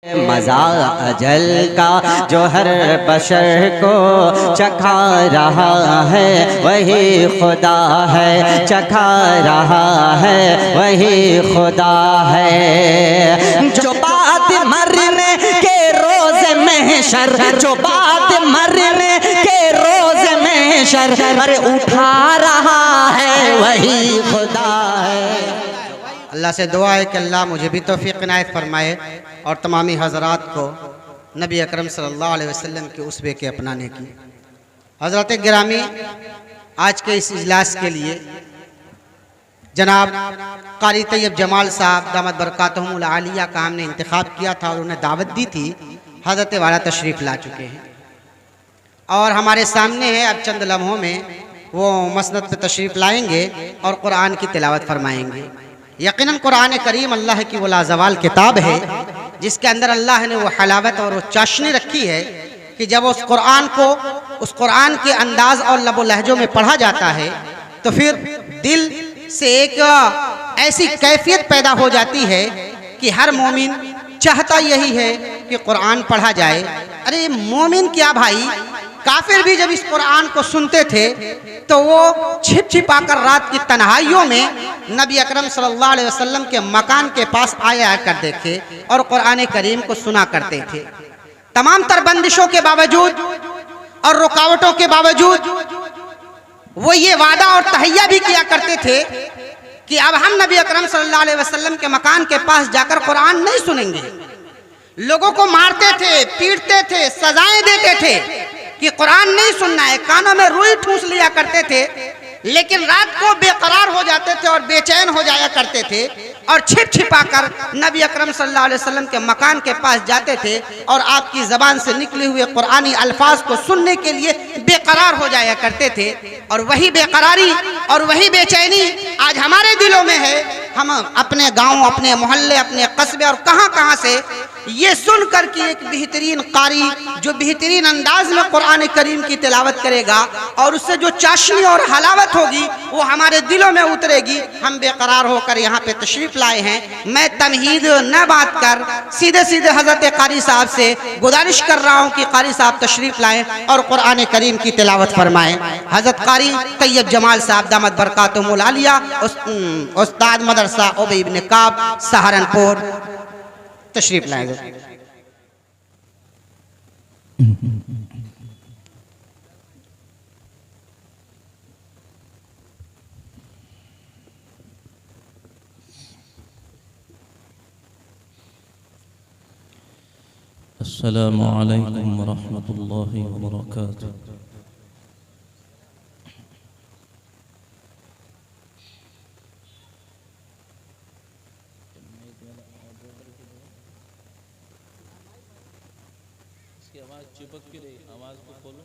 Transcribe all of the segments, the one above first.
मज़ा अजल का जो हर बशर को चखा रहा है वही खुदा है, चखा रहा है वही खुदा है। जो बात मरने के रोज़ महशर, जो बात मरने के रोज़ महशर पर उठा रहा है वही खुदा है। अल्लाह से दुआ है कि अल्लाह मुझे भी तौफीक इनायत फरमाए और तमामी हज़रात को नबी अकरम सल्लल्लाहु अलैहि वसल्लम के उसवे के अपनाने की। हज़रत गिरामी, आज के इस इजलास के लिए जनाब कारी तैयब जमाल साहब दामत बरकातहुमुल आलिया का हमने इंतखाब किया था और उन्हें दावत दी थी। हज़रत वाला तशरीफ़ ला चुके हैं और हमारे सामने है। अब चंद लम्हों में वो मसनद पे तशरीफ़ लाएंगे और कुरान की तिलावत फरमाएंगे। यकीनन कुरान करीम अल्लाह की वो लाजवाल किताब है जिसके अंदर अल्लाह ने वो हलावत और वो चाशनी रखी है कि जब उस कुरान के अंदाज और लबो लहजों में पढ़ा जाता है तो फिर दिल से एक ऐसी कैफियत पैदा हो जाती है कि हर मोमिन चाहता यही है कि कुरान पढ़ा जाए। अरे मोमिन क्या भाई, काफिर भी जब इस कुरान को सुनते थे तो वो छिप छिपा कर रात की तन्हाइयों में नबी अकरम सल्लल्लाहु अलैहि वसल्लम के मकान के पास आया करते थे और कुरान करीम को सुना करते थे। तमाम तर बंदिशों के बावजूद और रुकावटों के बावजूद वो ये वादा और तहैया भी किया करते थे कि अब हम नबी अकरम सल्लल्लाहु अलैहि वसल्लम के मकान के पास जाकर कुरान नहीं सुनेंगे। लोगों को मारते थे, पीटते थे, सजाएं देते थे कि कुरान नहीं सुनना है, कानों में रुई ठूस लिया करते थे, लेकिन रात को बेकरार हो जाते थे और बेचैन हो जाया करते थे और छिप छिपा कर नबी अकरम सल्लल्लाहु अलैहि वसल्लम के मकान के पास जाते थे और आपकी ज़बान से निकले हुए कुरानी अल्फाज को सुनने के लिए बेकरार हो जाया करते थे। और वही बेकरारी और वही बेचैनी आज हमारे दिलों में है। हम अपने गाँव, अपने मोहल्ले, अपने कस्बे और कहाँ से ये सुनकर कि एक बेहतरीन कारी जो बेहतरीन अंदाज में कुरान करीम की तिलावत करेगा और उससे जो चाशनी और हलावत होगी वो हमारे दिलों में उतरेगी, हम बेकरार होकर यहाँ पे तशरीफ़ लाए हैं। मैं तमहीद न बात कर सीधे सीधे हज़रत कारी साहब से गुजारिश कर रहा हूँ कि कारी साहब तशरीफ़ लाएँ और कुरान करीम की तिलावत फरमाएँ। हज़रत कारी तैयब जमाल साहब दामत बरकातहुमुल आलिया, उस्ताद मदरसा उबई इब्न काब सहारनपुर, तशरीफ लाएंगे। अस्सलामु अलैकुम वरहमतुल्लाहि वबरकातुह। चिपक की रही, आवाज को खोलो।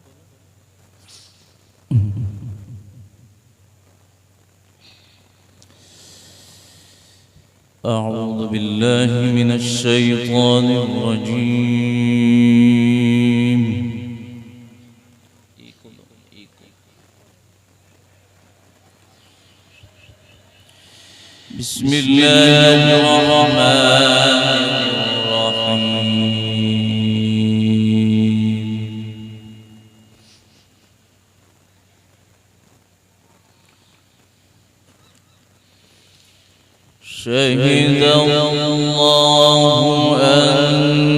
अऊज़ु बिल्लाहि मिनश शैतानिर रजीम। बिस्मिल्लाहिर रहमानिर रहीम। शहीदल्लाहु अन्नहु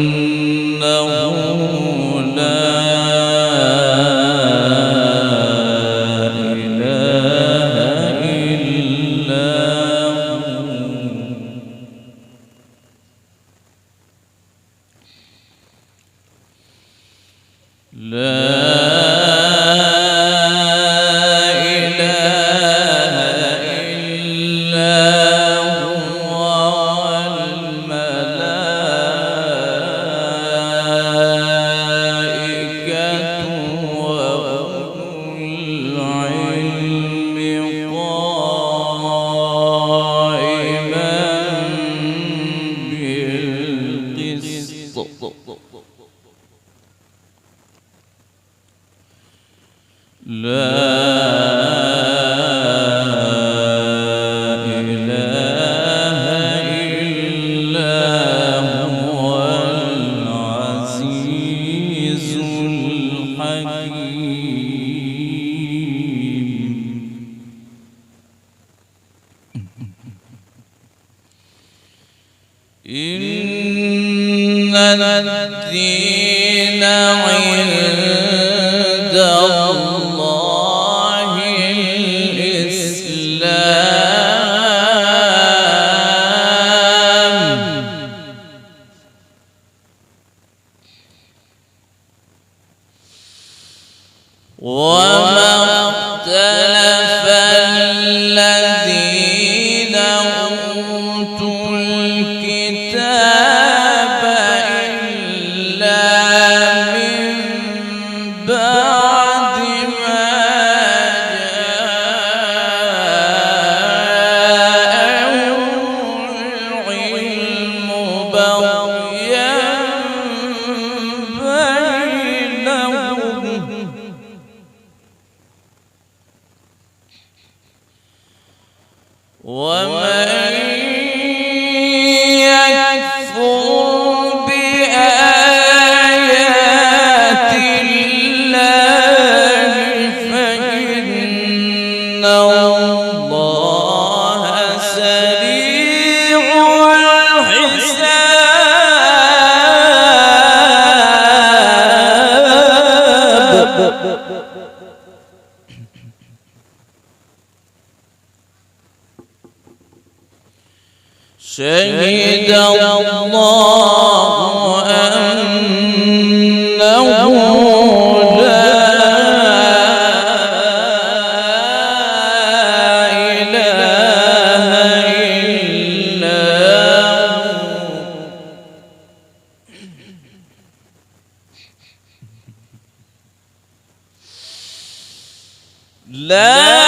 ला इलाहा इल्ला الدين عند الله الإسلام وما اختلف الذين أوتوا الكتاب إلا من بعد ما جاءهم العلم بغيا بينهم ومن يكفر بآيات الله فإن الله سريع الحساب شهد الله أنه لا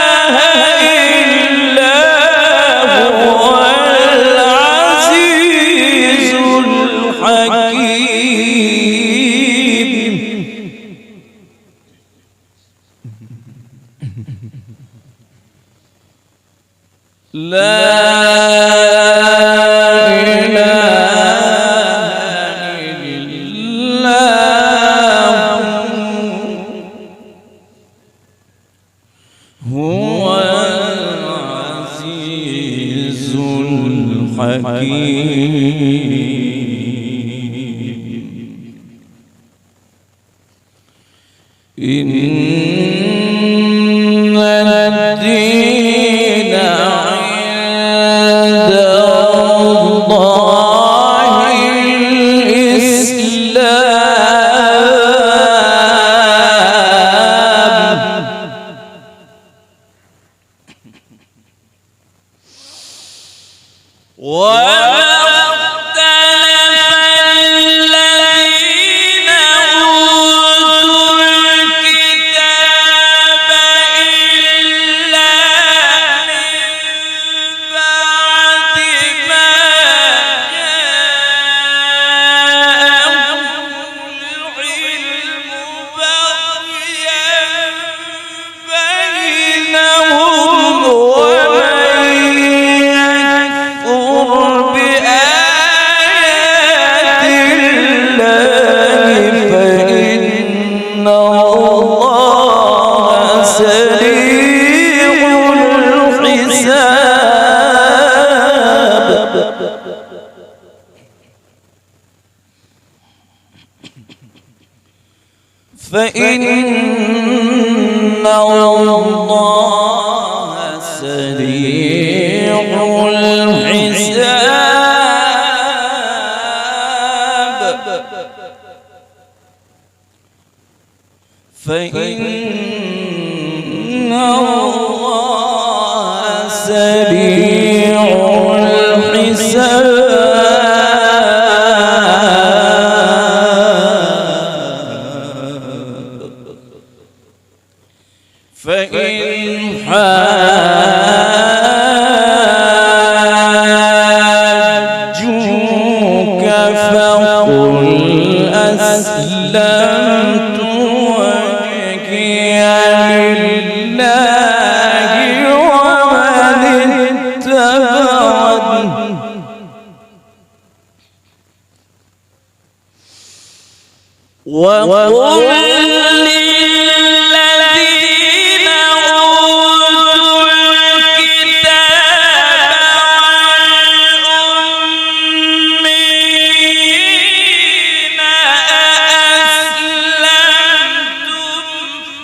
إله إلا هو لا هو العزيز الحكيم إن الدين عند الله الإسلام وما اختلف الذين أوتوا الكتاب إلا من بعد ما جاءهم العلم بغيا بينهم ومن يكفر بآيات الله فإن الله سريع الحساب فإن الله سريع الحساب فإن الله سريع الحساب فإن حاجوك أسلمت وجهي لله ومن اتبعني وقل للذين أوتوا الكتاب والأميين أأسلمتم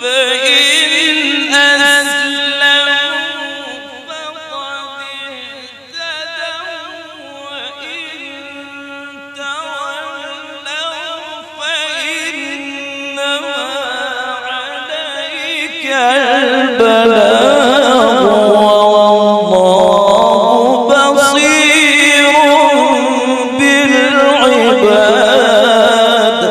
فإن أسلموا فقد اهتدوا وإن تولوا فإنما عليك البلاغ والله بصير بالعباد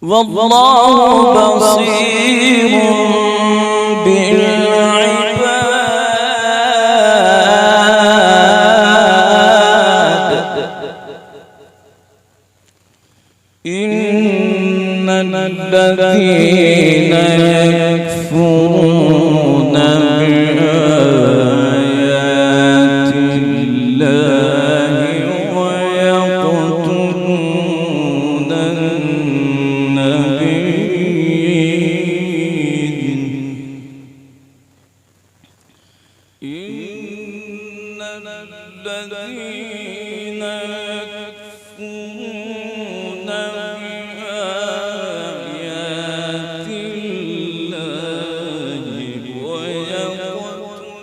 والله بصير بالعباد إن الذين يكفرون بآيات الله ويقتلون النبيين إن الذين يكفرون بآيات الله ويقتلون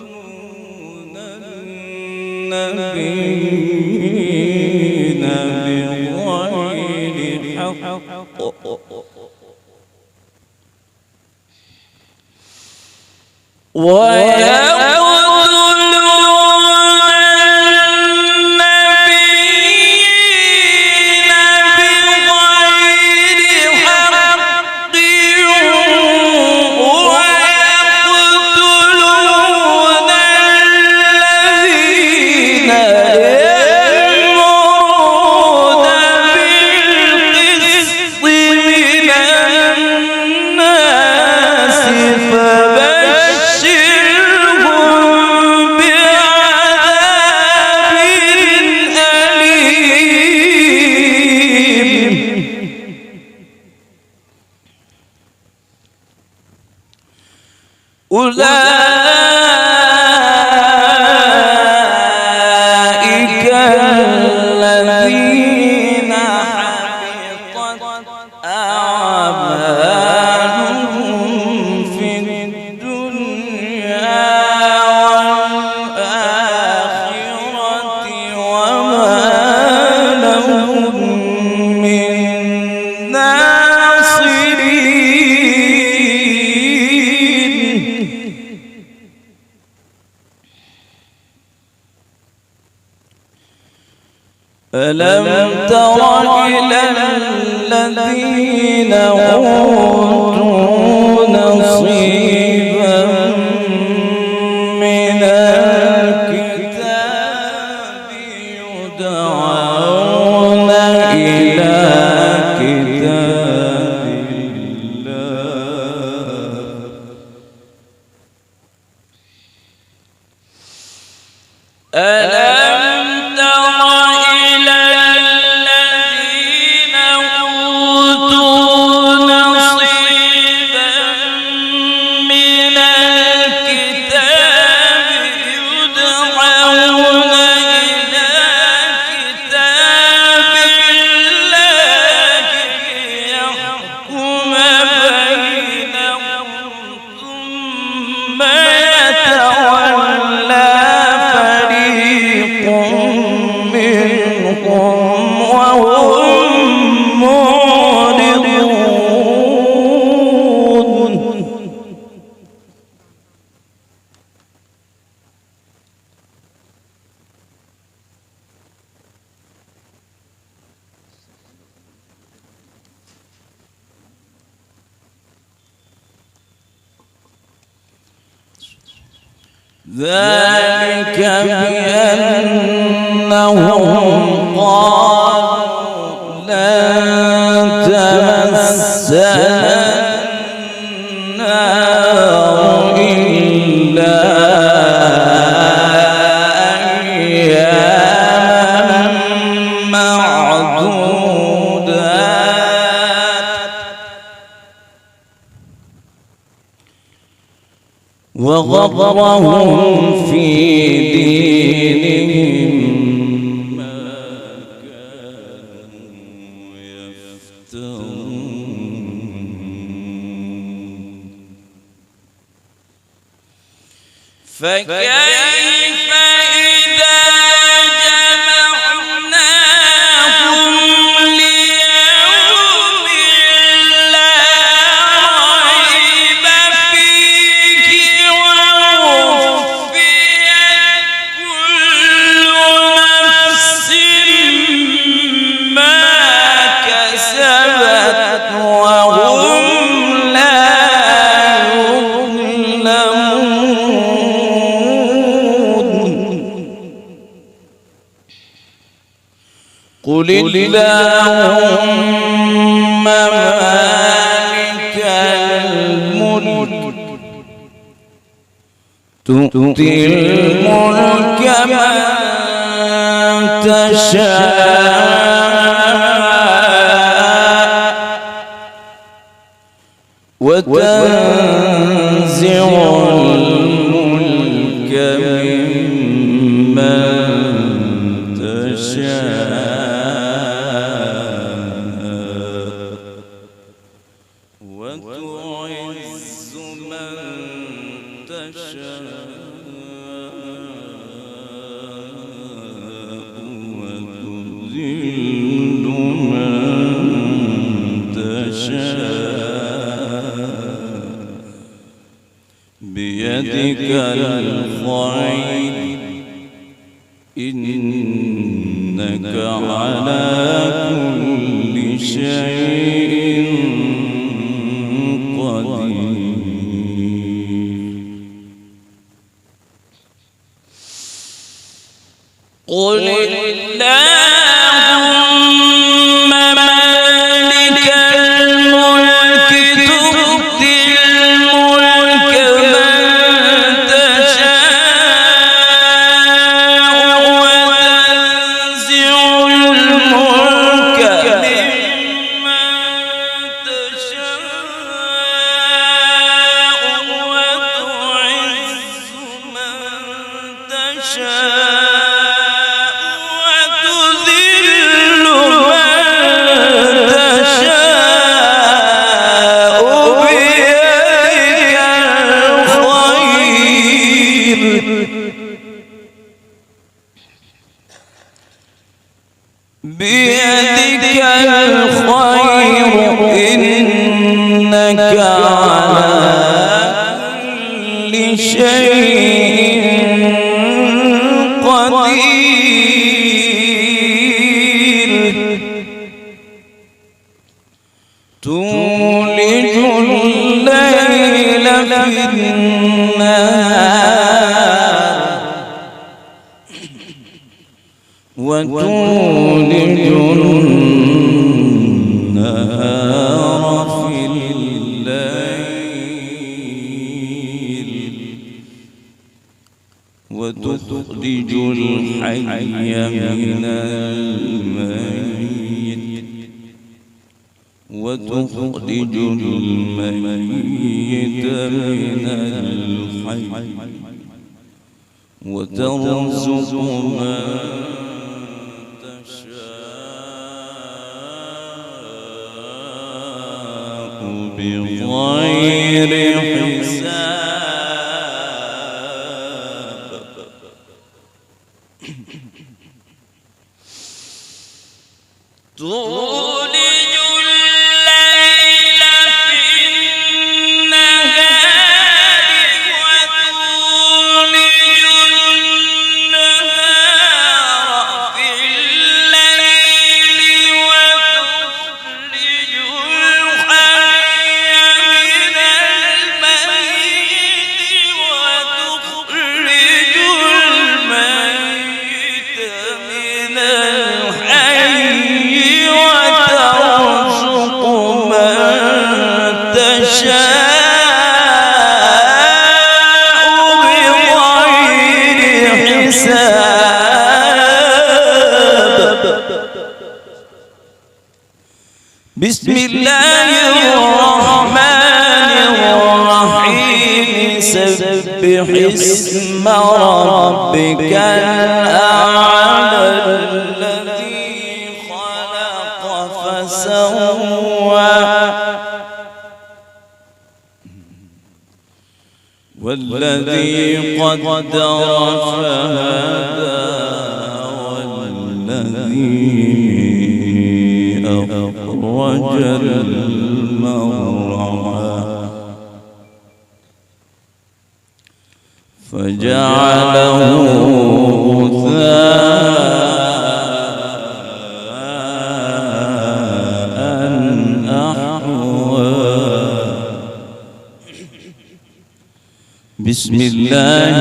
النبيين بغير حق أولئك الذين حبطت أعمالهم في الدنيا والآخرة وما لهم من ألم تر إلى الذين أوتوا نصيبا من الكتاب يدعون إلى كتاب الله ألم تر إلى الذين أوتوا نصيبا من الكتاب يدعون إلى كتاب الله ليحكم بينهم ثم يتولى فريق منهم وهم معرضون ذلك بأن وغرهم في دينهم ما كانوا يفترون فكيف إذا قل اللهم مالك الملك تؤتي الملك من تشاء وتنزع الملك ممن تشاء وتعز من تشاء وتذل من تشاء بيدك الخير إنك على كل شيء قل اللهم مالك الملك تؤتي الملك من تشاء وتنزع الملك ممن تشاء وتعز من تشاء بيدك الخير إنك على كل شيء قدير تولج الليل في النهار وتولج النهار في الليل وتخرج الحي من الميت وتخرج الميت من الحي وترزق من بغير حساب تولج الليل في النهار وتولج النهار في الليل وتخرج بسم الله الرحمن الرحيم سبح اسم ربك الأعلى الذي خلق فسوى والذي قدر فهدى والذي أخرج المرعى فجعله غثاء أحوى. بسم الله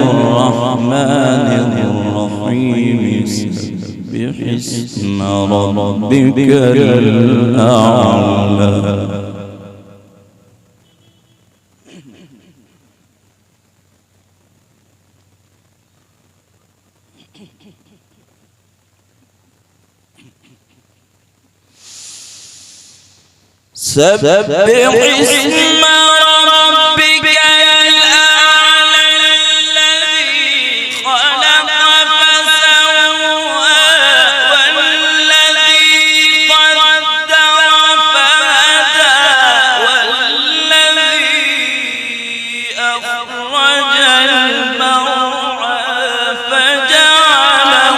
الرحمن الرحيم سبح اسم ربك الأعلى. سبح اسم ربك الأعلى الذي خلق فسوى والذي قدر فهدى والذي أخرج المرعى فجعله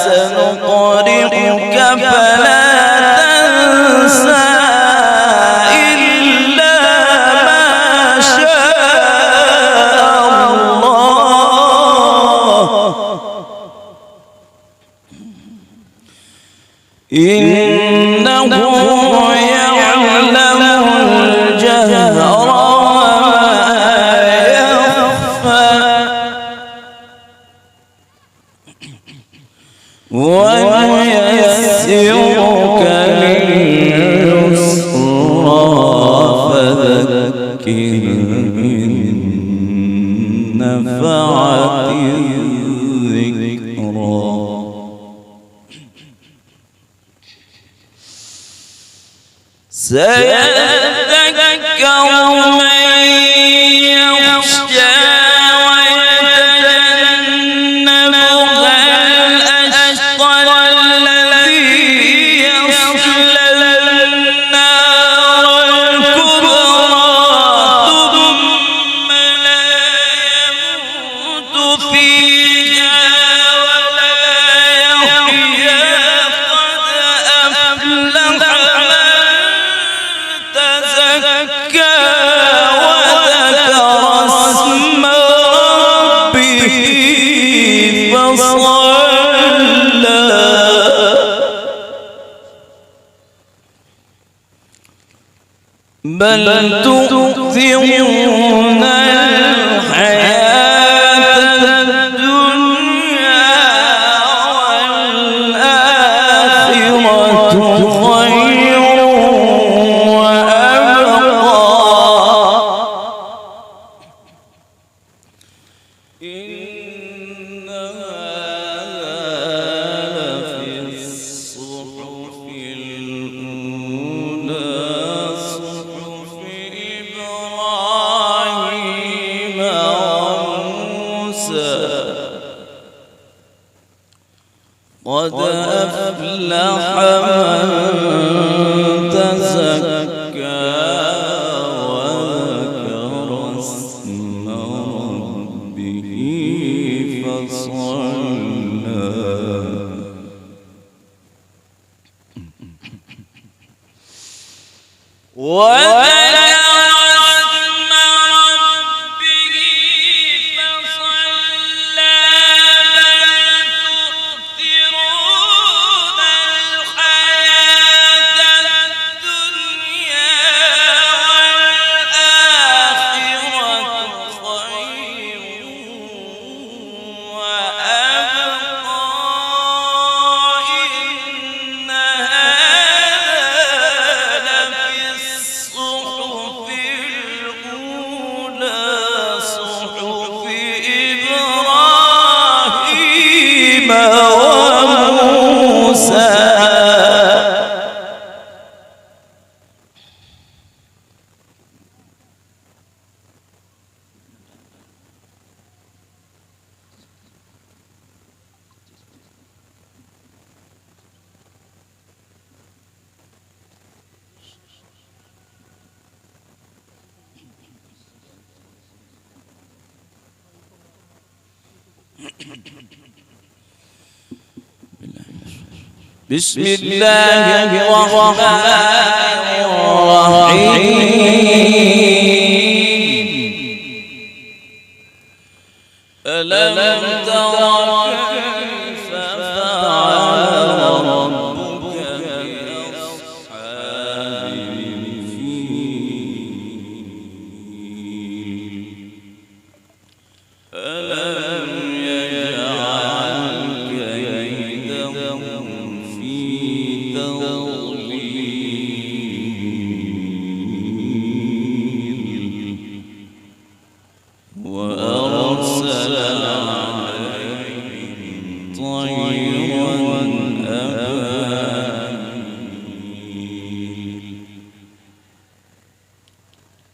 سنقرئك فلا تنسى إلا ما شاء الله إنه يعلم الجهر وما يخفى ونيسرك لليسرى فذكر إن نفعت الذكرى. سيذكر من يخشى ويتجنبها الأشقى الذي يصلى النار الكبرى ثم لا يموت فيها ولا يحيا قد أفلح تزكى وذكر اسم ربه فصلى بل تؤثرون الحياة الدنيا والآخرة خير إن هذا لفي الصحف الأولى صحف إبراهيم وموسى قد أفلح من تزكى وذكر اسم ربه فصلى الصحف بسم الله الرحمن الرحيم ألم تر كيف فعل ربك بأصحاب الفيل ألم يجعل كيدهم في تضليل وأرسل عليهم طيرا أبابيل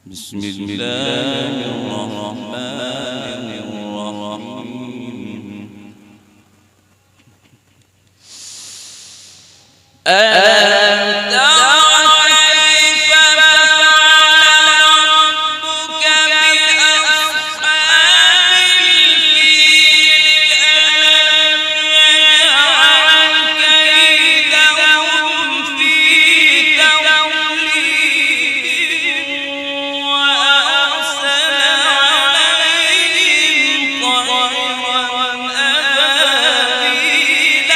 بسم الله الرحمن الرحيم ألم تر كيف فعل ربك بأصحاب الفيل ألم يجعل كيدهم في تضليل وأرسل عليهم طيرا أبابيل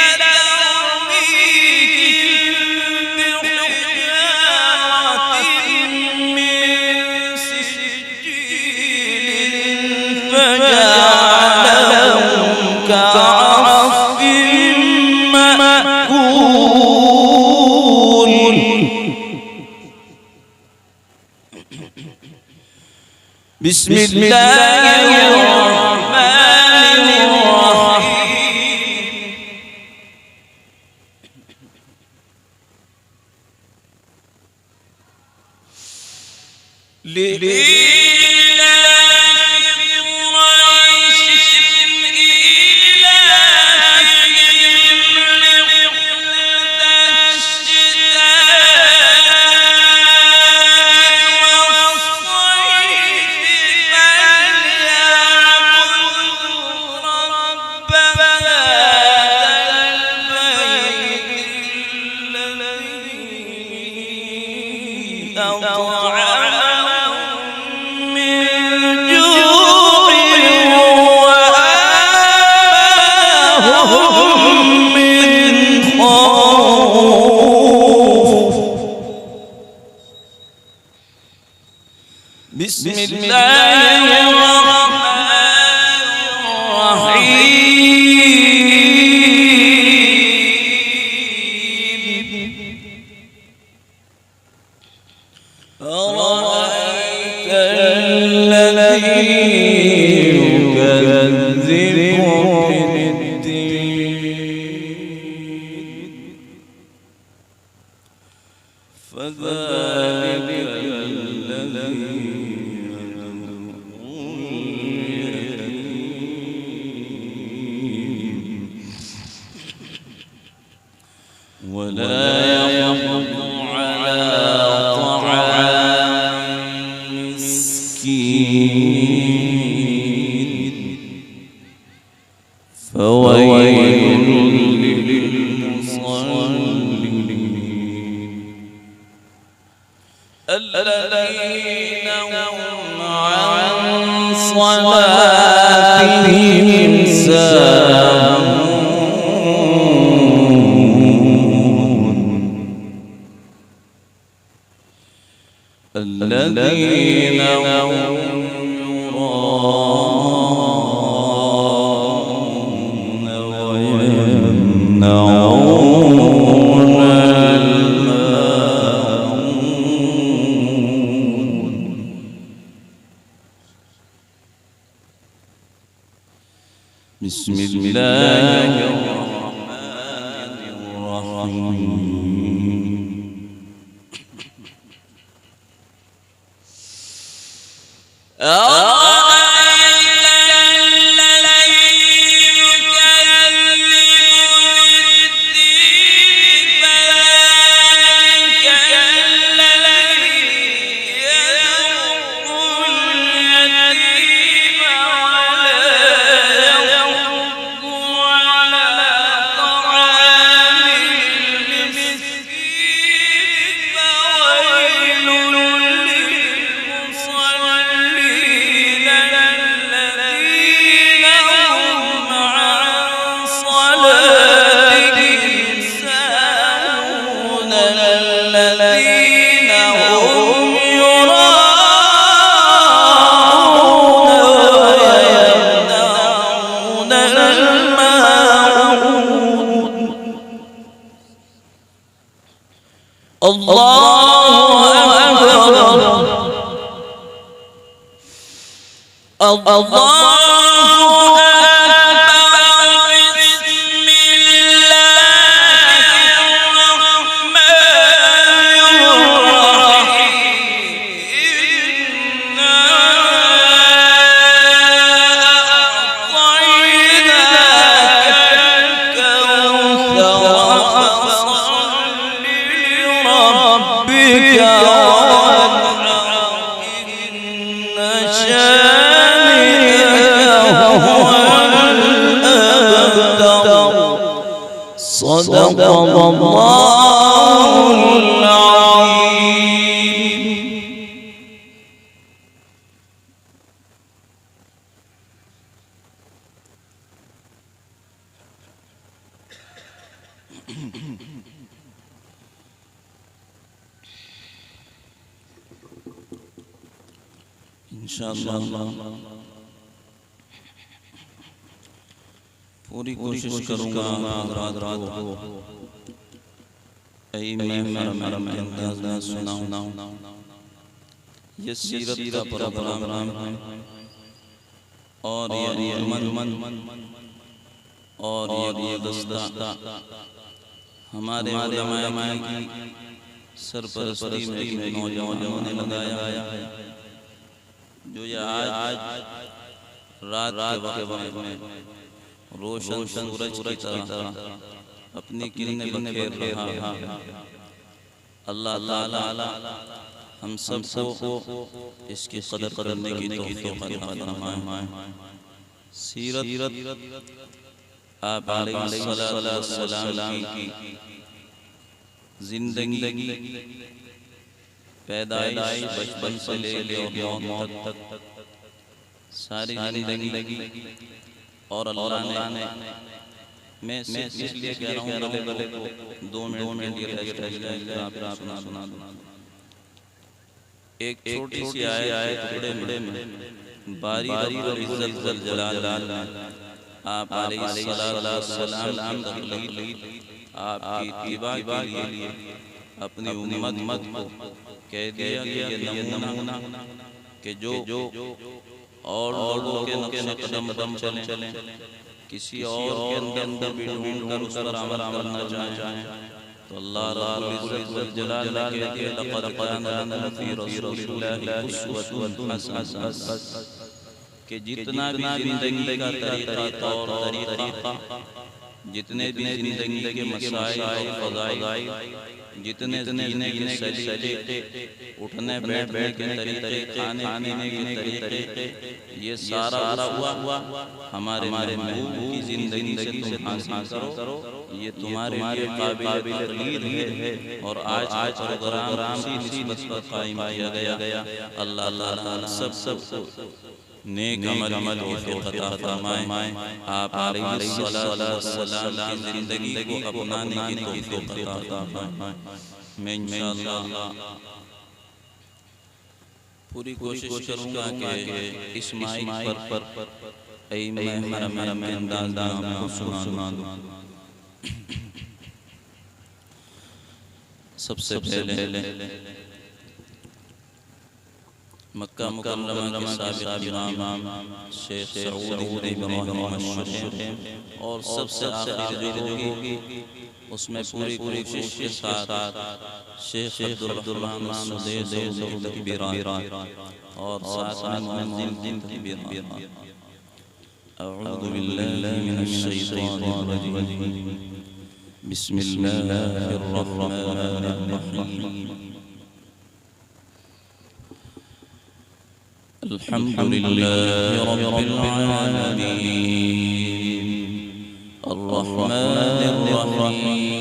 ترميهم من سجيل فجعلهم كعصف مأكول بسم الله الرحمن الرحيم لإيلاف قريش إيلافهم رحلة الشتاء والصيف فليعبدوا رب هذا البيت الذي أطعمهم من جوع وآمنهم من خوف بسم الله الرحمن الرحيم أرأيت الذي يكذب بالدين فذلك الذي يدعو اليتيم ولا يحض على طعام مسكين فويل للمصلين الذين هم عن صلاتهم ساهون الذين هم يراءون ويمنعون الماعون بسم الله الرحمن الرحيم أرأيت الذي يكذب بالدين فذلك الذي يدعو اليتيم ولا يحض صدق الله العظيم. इंशाअल्लाह पूरी कोशिश करूंगा रात को मैं हरम के अंदाज में सुनाऊं। ये सीरत का प्रोग्राम है और ये मन और ये गुलदस्ता हमारे उलमाए की सरपरस्ती में नौजवानों ने लगाया है, जो ये आज रात के वक्त में रोशन सूरज की तरह अपनी किरणें बखेर रहा है। अल्लाह ताला हम सबको इसकी कदर करने की तौफीक अता फरमाए। सीरत आप अलैहिस्सलाम की जिंदगी पैदाइश बचपन से लेकर मौत तक सारी जिंदगी और अल्लाह ने मैं इसलिए कह रहा हूँ गले को 2 मिनट के लिए सुना दूँ। एक छोटी सी आयत टुकड़े में बारी और इज्जत जलाल आप अलैहिस्सलाम की आपकी इत्तिबा के लिए अपनी उम्मत को कह दिया कि ये नमूना कि जो और लोगों के नक्शे कदम चलें, किसी और के अंदर भी ढूंढ कर उस पर अमल करना चाहें तो अल्लाह रब्बुल इज्जत जलाल कहते हैं लक़द काना लकुम फ़ी रसूलिल्लाहि उस्वतुन हसनह कि जितना भी जिंदगी का तरीका और तरीका, जितने भी जिंदगी के मसाइल और फ़ज़ाइल, जितने जीने के सलीके, उठने बैठने के तरीके, खाने पीने के तरीके, ये सारा हुआ हमारे महबूब की जिंदगी से तुम हासिल करो। ये तुम्हारे लिए काबिल तक़लीद है और आज प्रोग्राम इसी निस्बत पर कायम किया गया। अल्लाह ताला सब नेक अमल की तौफीक अता फरमाए। आप अलैहिस्सलाम की जिंदगी को अपनाने की तौफीक अता फरमाए। मैं इंशाअल्लाह पूरी कोशिश करूंगा कि इस माइक पर मैं हरम के अंदाज में आपको सुना दूं। सबसे पहले मक्का मुकर्रमा के साबिक़ इमाम शेख सऊद इब्राहिम अश-शरीफ और सबसे आखिरी जो होगी उसमें पूरी कोशिश के साथ शेख अब्दुर्रहमान सऊद की बिरात और साथ में मुअज्जिन की बिरात। अऊज़ु बिल्लाहि मिनश शैतानिर रजीम। बिस्मिल्लाहिर रहमानिर रहीम। अल्हम्दुलिल्लाहि रब्बिल आलमीन अर्रहमानिर रहीम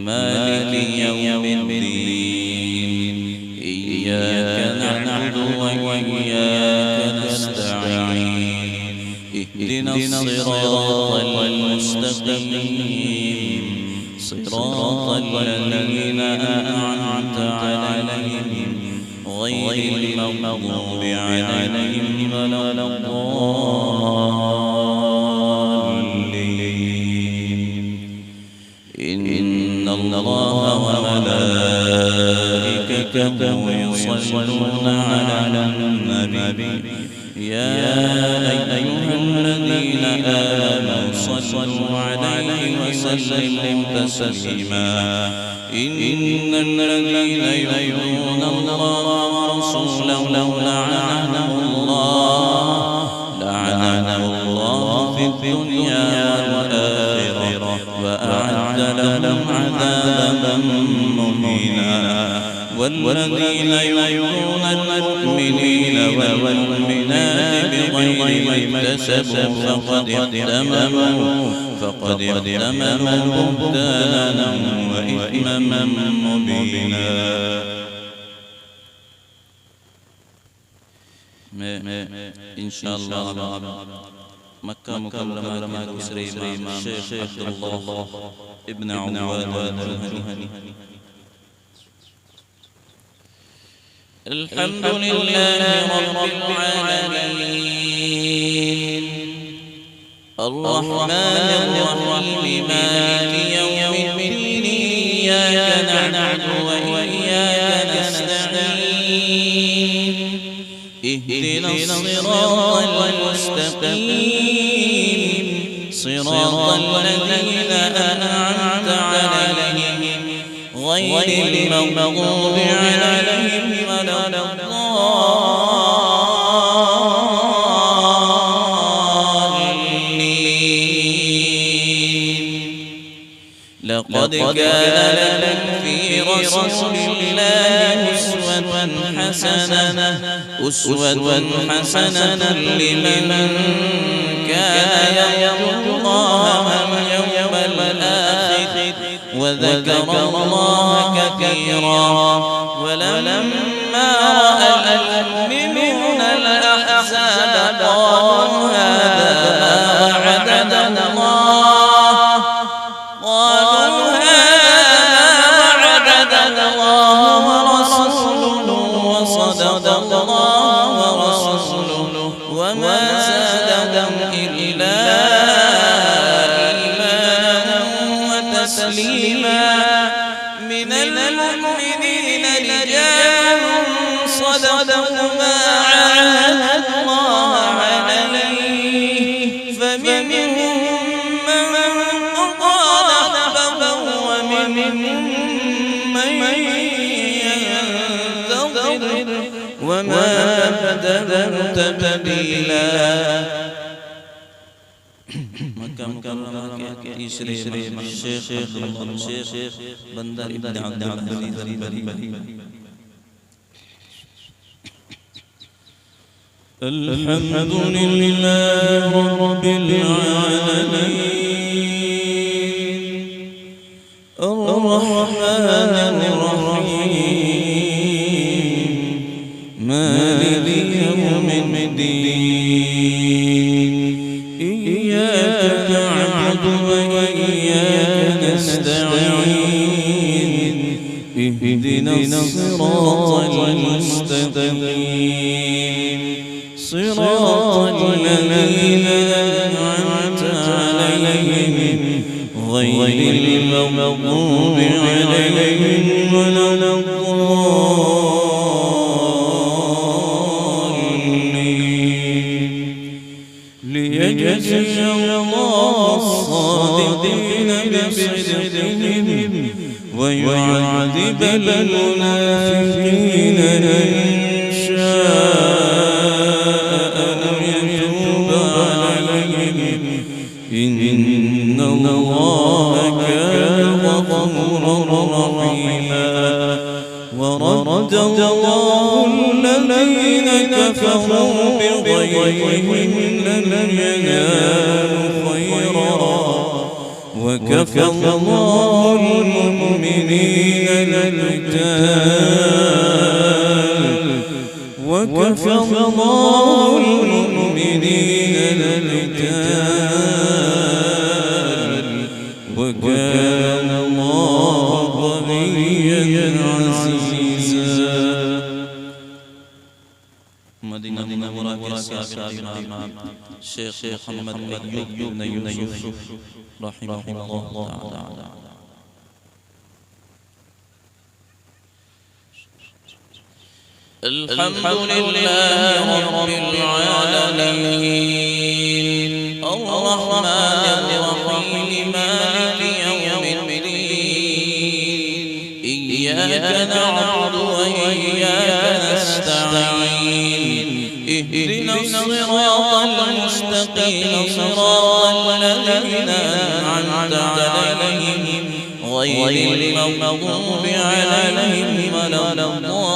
मालिकि यौमिद्दीन इय्याका नअबुदु व इय्याका नस्तईन इहदिनस सिरातल मुस्तक़ीम सिरातल लज़ीना अन'अमता अलैहिम غير المغضوب عليهم ولا الضالين إن الله وملائكته وملائكته يصلون على النبي يا أيها الذين آمنوا صلوا عليه وسلموا تسليما إن الذين يؤذون الله ورسوله لعنهم الله في الدنيا والآخرة وأعد لهم عذابا مهينا والذين يؤذون المؤمنين والمؤمنات بغير ما اكتسبوا فقد احتملوا بهتانا وإثما مبينا. इंशाअल्लाह मक्का मुकर्रमा के दूसरे इमाम शेख अब्दुल्लाह इब्न अव्वाद अल-हनी अल्हम्दुलिल्लाह रब्बिल आलमीन अर्रहमानिर रहीम मालिकि यौमिद्दीन इय्याका नअबुदु व इय्याका नस्तईन اهدنا الصراط المستقيم صراط الذين أنعمت عليهم غير المغضوب عليهم ولا الضالين. لقد كان لكم في رسول الله أسوة حسنة لمن كان يرجو الله واليوم الآخر وذكر الله كثيرا. ولما رأى المؤمنون الأحزاب قالوا هذا ما وعدنا الله وصدق الله ورسوله وما زادهم إلا إيمانا وتسليما. من المؤمنين رجال صدقوا ما عاهدوا الله عليه فمنهم من قضى نحبه ومنهم من ينتظر وما بدلوا تبديلا. मक्का मुकर्रमा के तीसरे शेख बंदर इब्न अब्दुल अल्हम्दुलिल्लाह रब्बिल आलमीन अर्रहमानिर रहीम मालिकि यौमिद्दीन इय्याका नअबुदु व इय्याका नस्तईन इहदिना الصراط المستقيم صراط الذين أنعمت عليهم غير المغضوب عليهم ولا الضالين. ليجزي الله الصادقين بصدقهم ويعذب المنافقين إن شاء أو يتوب عليهم إن الله كان غفورا رحيما. ورد الله الذين كفروا بغيظهم لم ينالوا خيرا وكفى الله المؤمنين القتال وكان الله قويا عزيزا. مدينة منورة के साबिक़ इमाम शेख मोहम्मद अय्यूब बन यूसुफ रहमहुल्लाह ताला الحمد لله رب العالمين الرحمن الرحيم مالك يوم الدين إياك نعبد وإياك نستعين اهدنا الصراط المستقيم صراط الذين أنعمت عليهم غير المغضوب عليهم ولا الضالين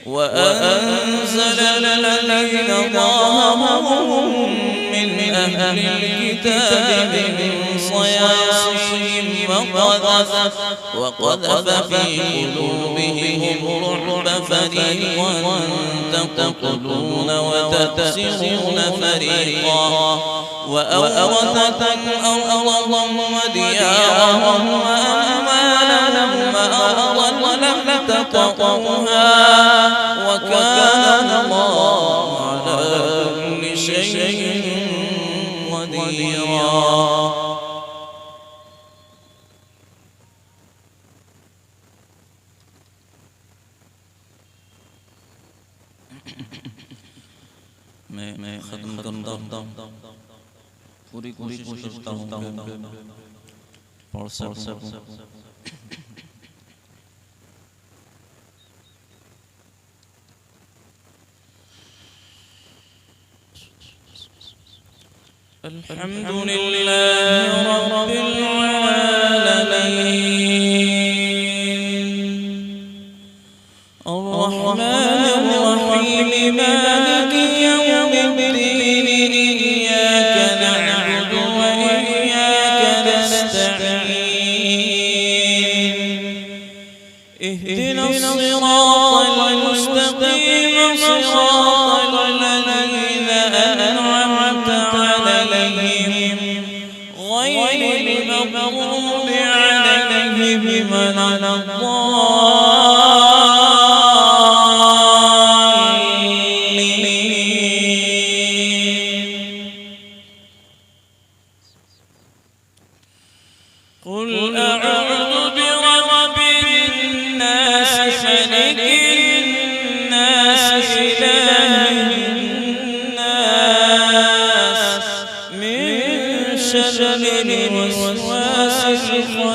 وأنزل الذين ظاهرهم من أهل الكتاب من صياصيهم وقذف في قلوبهم الرعب فريقا تقتلون وتأسرون فريقا وأورثكم أرضهم وديارهم وأموالهم وأرضا لم تطئوها وكان الله على كل شيء قديرا. मैं खत्म करता हूँ पूरी कोशिश करता हूँ पढ़ सकूँ الحمد لله رب العالمين الرحمن الرحيم مالك يوم الدين إياك نعبد وإياك نستعين اهدنا الصراط المستقيم صراط الذين أنعمت عليهم غير المغضوب عليهم ولا قل أعوذ برب الناس ملك الناس إله الناس من شر الوسواس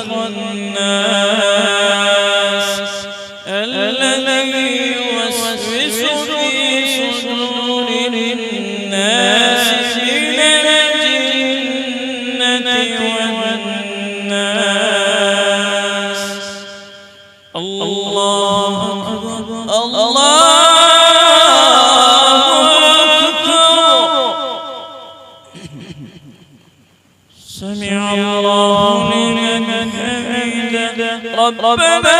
الخناس الذي يوسوس في صدور الناس من الجنة والناس. الله أكبر الله أكبر سمع الله لمن حمده ربنا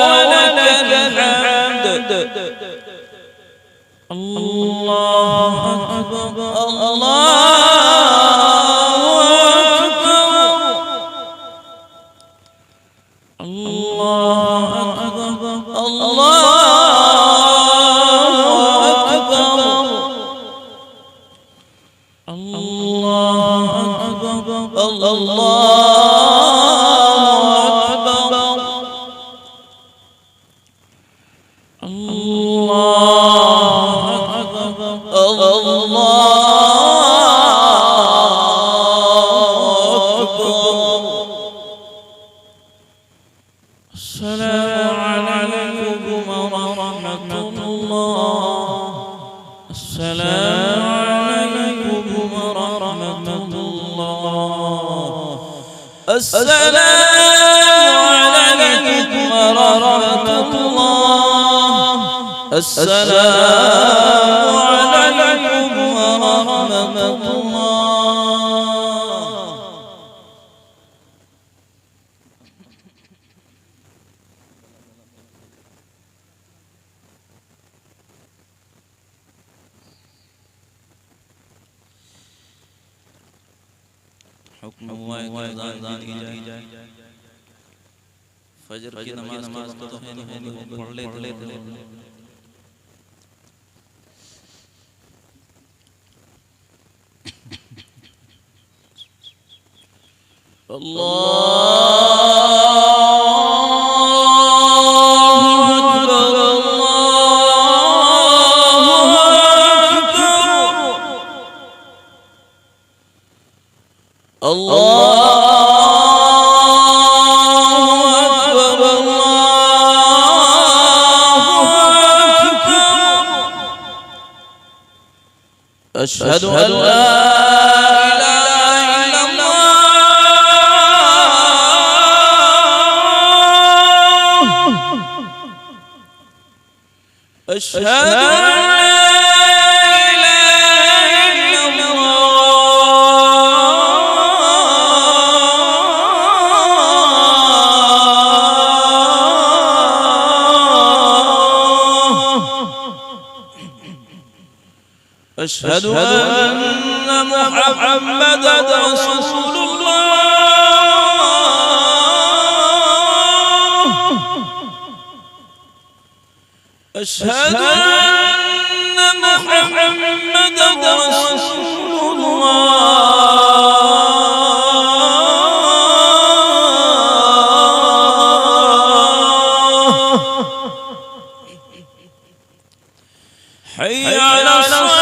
ولك الحمد. الله أكبر الله أكبر الله أكبر الله أكبر الله أكبر الله أكبر الله أكبر الله أكبر. السلام عليكم ورحمة الله. السلام عليكم ورحمة الله. السلام عليكم ورحمة الله. السلام عليكم ورحمة الله. हुक्म हुआ है कि अज़ान दी जाए फजर की नमाज तो है नहीं पढ़ लेते أشهد أن لا إله إلا الله أشهد أن لا إله إلا الله أشهد أن محمدا رسول الله أشهد أن محمدا رسول الله حي على الصلاة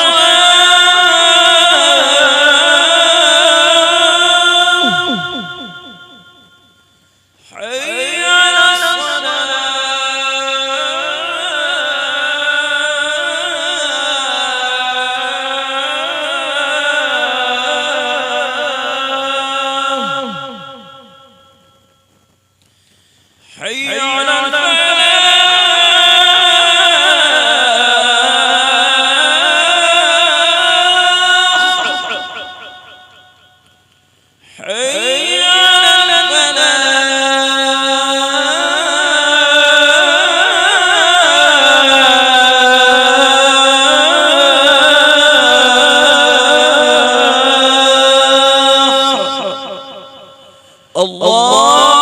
حي على الصلاة حي على حي على الفلاح الله